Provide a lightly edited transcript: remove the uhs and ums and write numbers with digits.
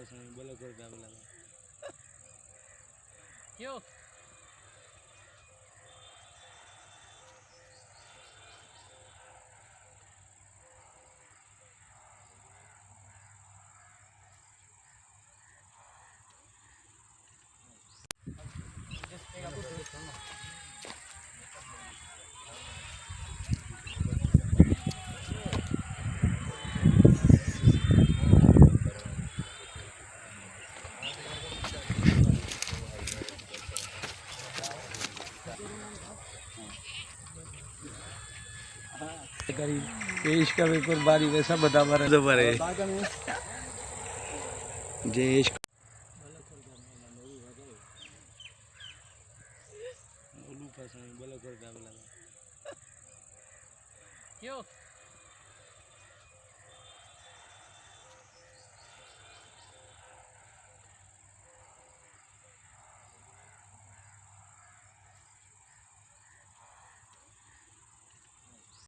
बोलो कर पे बोला क्यों इसका पेपर बारी वैसा बता पा रहे जय